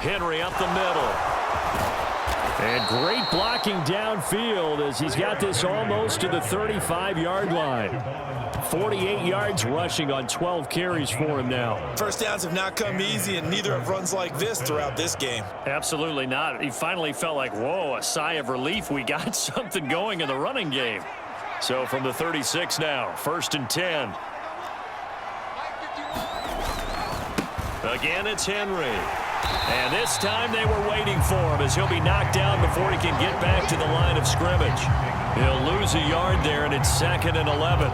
Henry up the middle. And great blocking downfield as he's got this almost to the 35-yard line. 48 yards rushing on 12 carries for him now. First downs have not come easy, and neither have runs like this throughout this game. Absolutely not. He finally felt like, whoa, a sigh of relief. We got something going in the running game. So from the 36 now, 1st and 10. Again, it's Henry. And this time they were waiting for him as he'll be knocked down before he can get back to the line of scrimmage. He'll lose a yard there, and it's 2nd and 11.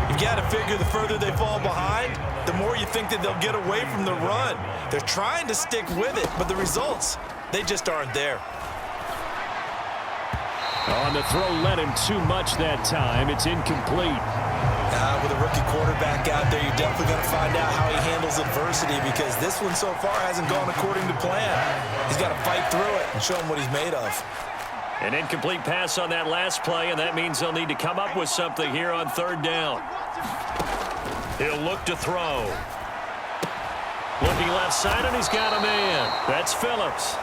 You've got to figure the further they fall behind, the more you think that they'll get away from the run. They're trying to stick with it, but the results, they just aren't there. On the throw, led him too much that time. It's incomplete. With a rookie quarterback out there, you're definitely going to find out how he handles adversity, because this one so far hasn't gone according to plan. He's got to fight through it and show him what he's made of. An incomplete pass on that last play, and that means they'll need to come up with something here on 3rd down. He'll look to throw. Looking left side, and he's got a man. That's Phillips.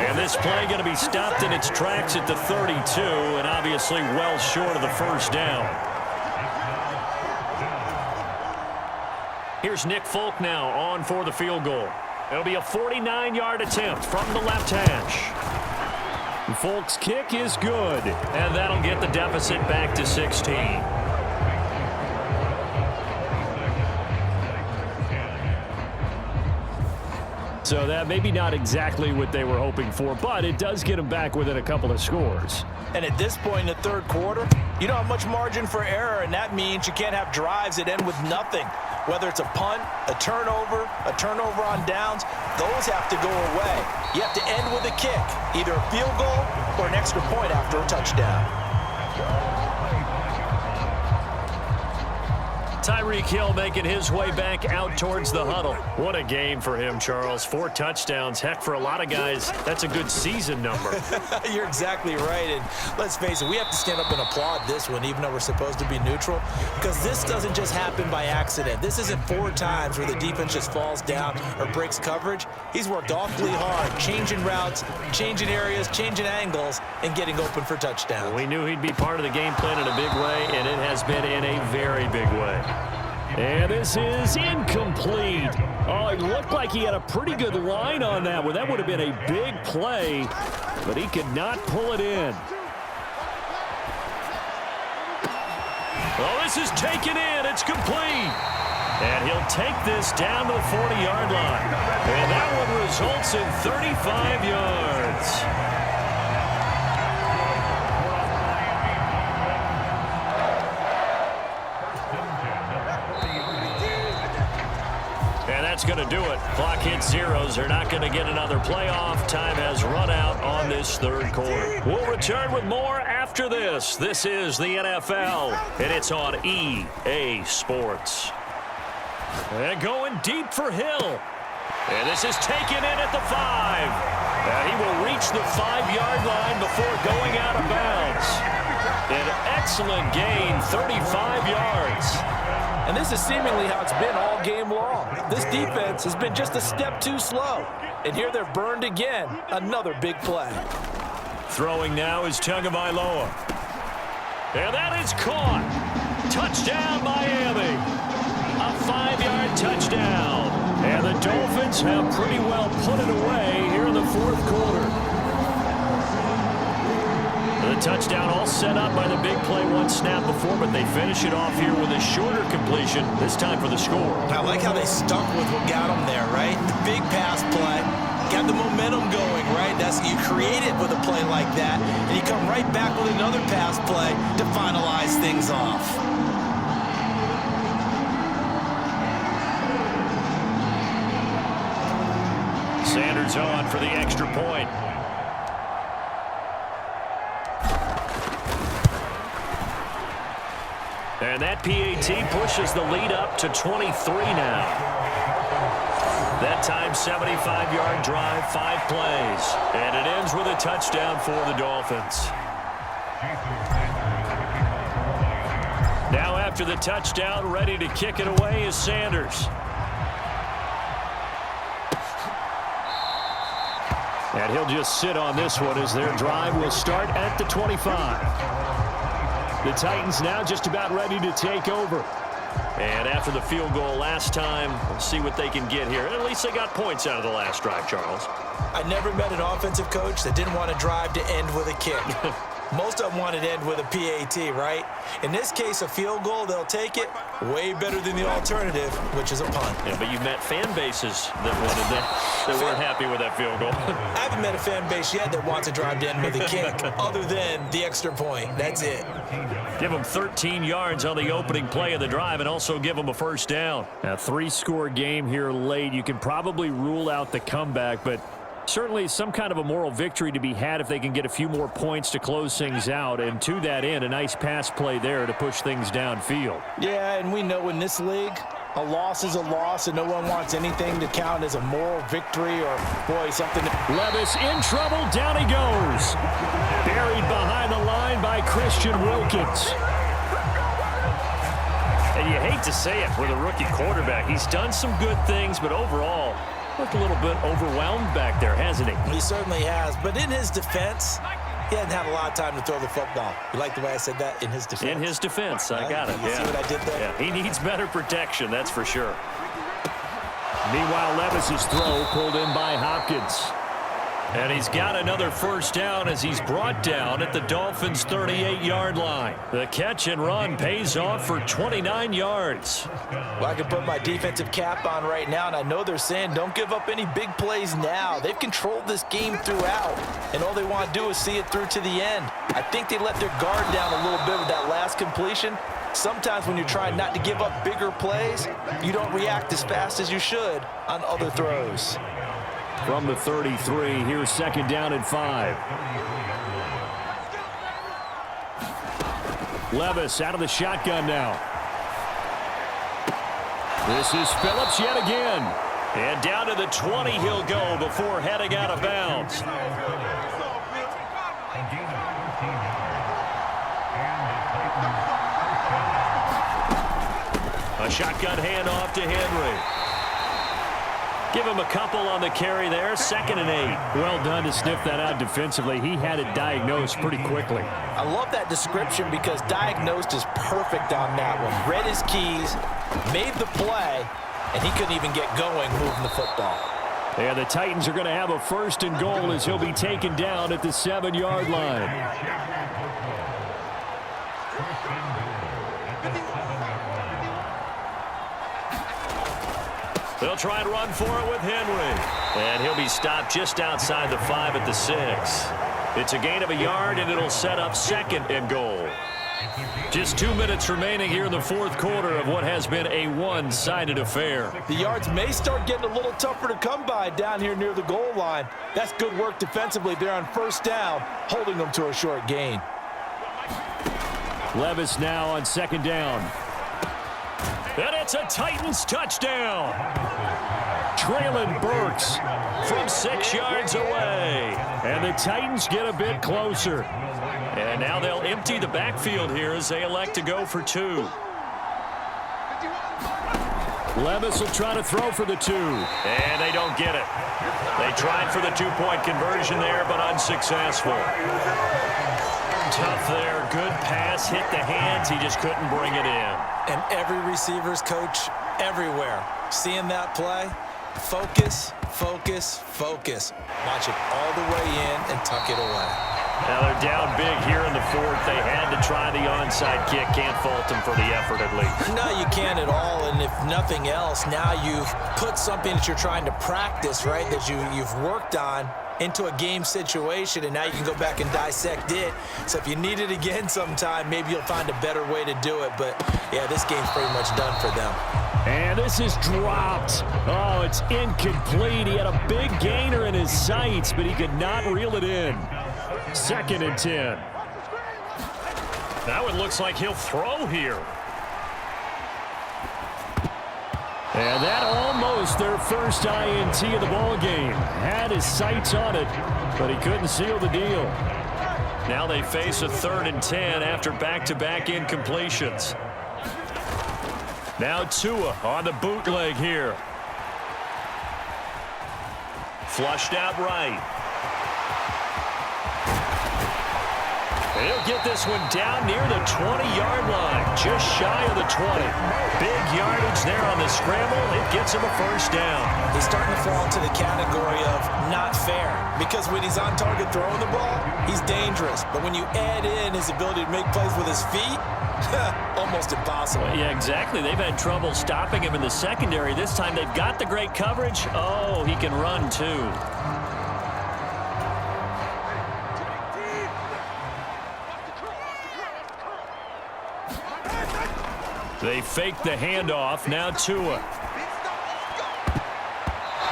And this play going to be stopped in its tracks at the 32, and obviously well short of the 1st down. Here's Nick Folk now on for the field goal. It'll be a 49-yard attempt from the left hash. Folk's kick is good, and that'll get the deficit back to 16. So that maybe not exactly what they were hoping for, but it does get them back within a couple of scores. And at this point in the 3rd quarter, you don't have much margin for error, and that means you can't have drives that end with nothing. Whether it's a punt, a turnover on downs, those have to go away. You have to end with a kick, either a field goal or an extra point after a touchdown. Tyreek Hill making his way back out towards the huddle. What a game for him, Charles. 4 touchdowns. Heck, for a lot of guys, that's a good season number. You're exactly right. And let's face it, we have to stand up and applaud this one, even though we're supposed to be neutral, because this doesn't just happen by accident. This isn't 4 times where the defense just falls down or breaks coverage. He's worked awfully hard, changing routes, changing areas, changing angles, and getting open for touchdowns. We knew he'd be part of the game plan in a big way, and it has been in a very big way. And this is incomplete. Oh, it looked like he had a pretty good line on that one. That would have been a big play, but he could not pull it in. Oh, this is taken in. It's complete. And he'll take this down to the 40-yard line. And that one results in 35 yards. That's going to do it. Clock hits zeros. They're not going to get another playoff. Time has run out on this 3rd quarter. We'll return with more after this. This is the NFL, and it's on EA Sports. And going deep for Hill. And this is taken in at the 5. And he will reach the 5-yard line before going out of bounds. An excellent gain, 35 yards. And this is seemingly how it's been all game long. This defense has been just a step too slow. And here they're burned again. Another big play. Throwing now is Tagovailoa. And that is caught. Touchdown, Miami. A 5-yard touchdown. And the Dolphins have pretty well put it away here in the 4th quarter. The touchdown all set up by the big play one snap before, but they finish it off here with a shorter completion, this time for the score. I like how they stuck with what got them there, right? The big pass play, got the momentum going, right? That's you create it with a play like that, and you come right back with another pass play to finalize things off. Sanders on for the extra point. And that PAT pushes the lead up to 23 now. That time, 75-yard drive, 5 plays. And it ends with a touchdown for the Dolphins. Now after the touchdown, ready to kick it away is Sanders. And he'll just sit on this one as their drive will start at the 25. The Titans now just about ready to take over. And after the field goal last time, we'll see what they can get here. At least they got points out of the last drive, Charles. I never met an offensive coach that didn't want to drive to end with a kick. Most of them wanted to end with a PAT, right? In this case, a field goal, they'll take it way better than the alternative, which is a punt. Yeah, but you've met fan bases that wanted that weren't happy with that field goal. I haven't met a fan base yet that wants to drive to end with a kick other than the extra point. That's it. Give them 13 yards on the opening play of the drive and also give them a first down. A 3-score game here late. You can probably rule out the comeback, but certainly some kind of a moral victory to be had if they can get a few more points to close things out. And to that end, a nice pass play there to push things downfield. Yeah, and we know in this league, a loss is a loss, and no one wants anything to count as a moral victory or, boy, something. Levis in trouble. Down he goes. Buried behind the line by Christian Wilkins. And you hate to say it with a rookie quarterback. He's done some good things, but overall, looked a little bit overwhelmed back there, hasn't he? He certainly has. But in his defense, he hasn't had a lot of time to throw the football. You like the way I said that? In his defense. In his defense. I got it. You see what I did there? Yeah, he needs better protection, that's for sure. Meanwhile, Levis's throw pulled in by Hopkins. And he's got another first down as he's brought down at the Dolphins' 38-yard line. The catch and run pays off for 29 yards. Well, I can put my defensive cap on right now, and I know they're saying don't give up any big plays now. They've controlled this game throughout, and all they want to do is see it through to the end. I think they let their guard down a little bit with that last completion. Sometimes when you're trying not to give up bigger plays, you don't react as fast as you should on other throws. From the 33, here's second down and 5. Levis out of the shotgun now. This is Phillips yet again. And down to the 20 he'll go before heading out of bounds. A shotgun handoff to Henry. Give him a couple on the carry there. 2nd and 8. Well done to sniff that out defensively. He had it diagnosed pretty quickly. I love that description because diagnosed is perfect on that one. Read his keys, made the play, and he couldn't even get going moving the football. And the Titans are going to have a 1st and goal as he'll be taken down at the 7-yard line. They'll try and run for it with Henry. And he'll be stopped just outside the 5 at the 6. It's a gain of a yard, and it'll set up 2nd and goal. Just 2 minutes remaining here in the 4th quarter of what has been a one-sided affair. The yards may start getting a little tougher to come by down here near the goal line. That's good work defensively there on 1st down, holding them to a short gain. Levis now on 2nd down. And it's a Titans touchdown. Traylon Burks from 6 yards away. And the Titans get a bit closer. And now they'll empty the backfield here as they elect to go for 2. Levis will try to throw for the 2. And they don't get it. They tried for the 2-point conversion there, but unsuccessful. Tough there. Good pass. Hit the hands. He just couldn't bring it in. And every receiver's coach everywhere, seeing that play, focus, focus, focus. Watch it all the way in and tuck it away. Now they're down big here in the 4th. They had to try the onside kick. Can't fault them for the effort at least. No, you can't at all. And if nothing else, now you've put something that you're trying to practice, right, that you've worked on into a game situation, and now you can go back and dissect it. So if you need it again sometime, maybe you'll find a better way to do it. But, yeah, this game's pretty much done for them. And this is dropped. Oh, it's incomplete. He had a big gainer in his sights, but he could not reel it in. 2nd and 10. That one looks like he'll throw here. And that almost their first INT of the ball game. Had his sights on it, but he couldn't seal the deal. Now they face a 3rd and 10 after back-to-back incompletions. Now Tua on the bootleg here. Flushed out right. He'll get this one down near the 20-yard line, just shy of the 20. Big yardage there on the scramble. It gets him a first down. He's starting to fall into the category of not fair, because when he's on target throwing the ball, he's dangerous. But when you add in his ability to make plays with his feet, almost impossible. Well, yeah, exactly. They've had trouble stopping him in the secondary. This time they've got the great coverage. Oh, he can run too. They fake the handoff. Now Tua.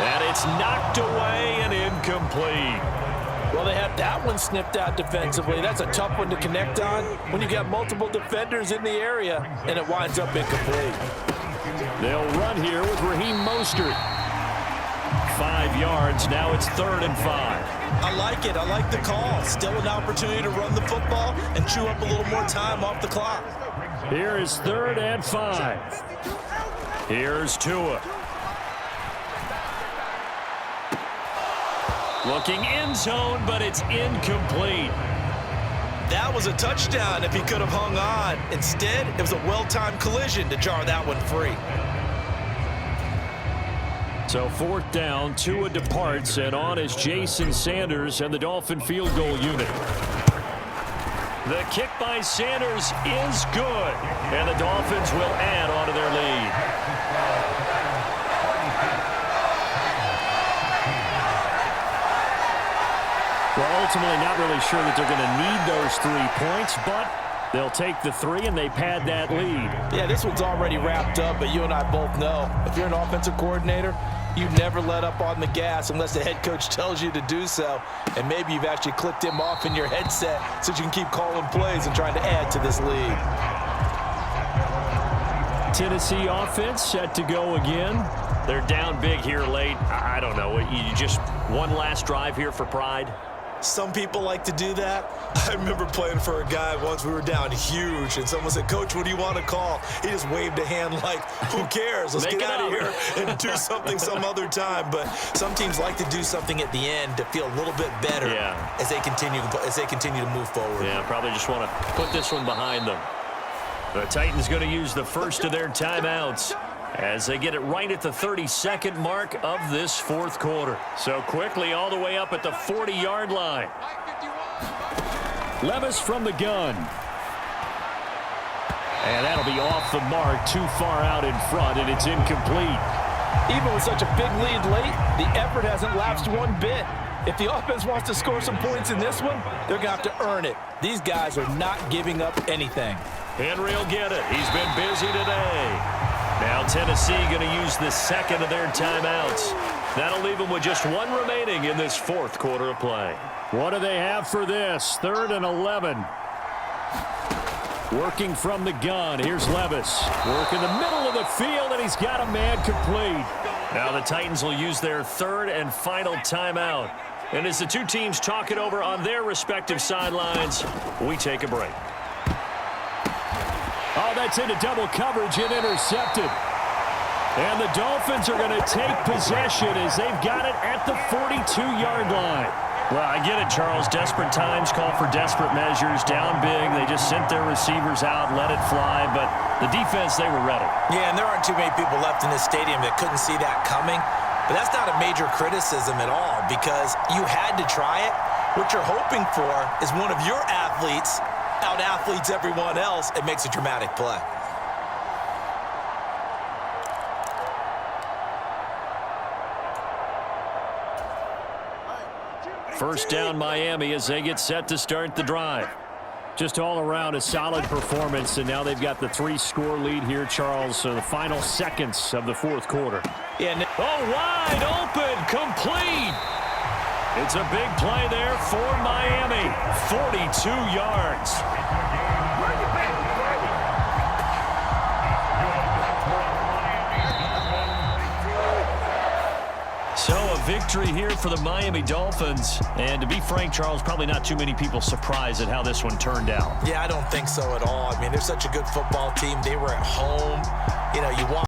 And it's knocked away and incomplete. Well, they have that one snipped out defensively. That's a tough one to connect on when you got multiple defenders in the area, and it winds up incomplete. They'll run here with Raheem Mostert. 5 yards. Now it's 3rd and 5. I like it. I like the call. Still an opportunity to run the football and chew up a little more time off the clock. Here is 3rd and 5. Here's Tua. Looking end zone, but it's incomplete. That was a touchdown if he could have hung on. Instead, it was a well-timed collision to jar that one free. So 4th down, Tua departs, and on is Jason Sanders and the Dolphin field goal unit. The kick by Sanders is good, and the Dolphins will add on to their lead. Well, ultimately not really sure that they're going to need those 3 points, but they'll take the 3 and they pad that lead. Yeah, this one's already wrapped up, but you and I both know if you're an offensive coordinator, you never let up on the gas unless the head coach tells you to do so. And maybe you've actually clicked him off in your headset so you can keep calling plays and trying to add to this lead. Tennessee offense set to go again. They're down big here late. I don't know. You just one last drive here for pride? Some people like to do that. I remember playing for a guy once. We were down huge, and someone said, "Coach, what do you want to call?" He just waved a hand like, who cares? Let's get out of here and do something some other time. But some teams like to do something at the end to feel a little bit better as they continue to move forward. Yeah, probably just want to put this one behind them. The Titans going to use the first of their timeouts as they get it right at the 32nd mark of this 4th quarter. So quickly all the way up at the 40-yard line. Levis from the gun. And that'll be off the mark, too far out in front, and it's incomplete. Even with such a big lead late, the effort hasn't lapsed one bit. If the offense wants to score some points in this one, they're going to have to earn it. These guys are not giving up anything. Henry will get it. He's been busy today. Now Tennessee going to use the second of their timeouts. That'll leave them with just 1 remaining in this 4th quarter of play. What do they have for this? 3rd and 11. Working from the gun. Here's Levis. Work in the middle of the field, and he's got a man complete. Now the Titans will use their 3rd and final timeout. And as the two teams talk it over on their respective sidelines, we take a break. Oh, that's into double coverage and intercepted. And the Dolphins are going to take possession as they've got it at the 42-yard line. Well, I get it, Charles. Desperate times call for desperate measures. Down big, they just sent their receivers out, let it fly. But the defense, they were ready. Yeah, and there aren't too many people left in this stadium that couldn't see that coming. But that's not a major criticism at all because you had to try it. What you're hoping for is one of your athletes out-athletes everyone else. It makes a dramatic play. First down Miami as they get set to start the drive. Just all around a solid performance, and now they've got the 3-score lead here, Charles. So the final seconds of the 4th quarter. Yeah. Oh, wide open, complete. It's a big play there for Miami. 42 yards. So a victory here for the Miami Dolphins. And to be frank, Charles, probably not too many people surprised at how this one turned out. Yeah, I don't think so at all. I mean, they're such a good football team. They were at home. You know, you watch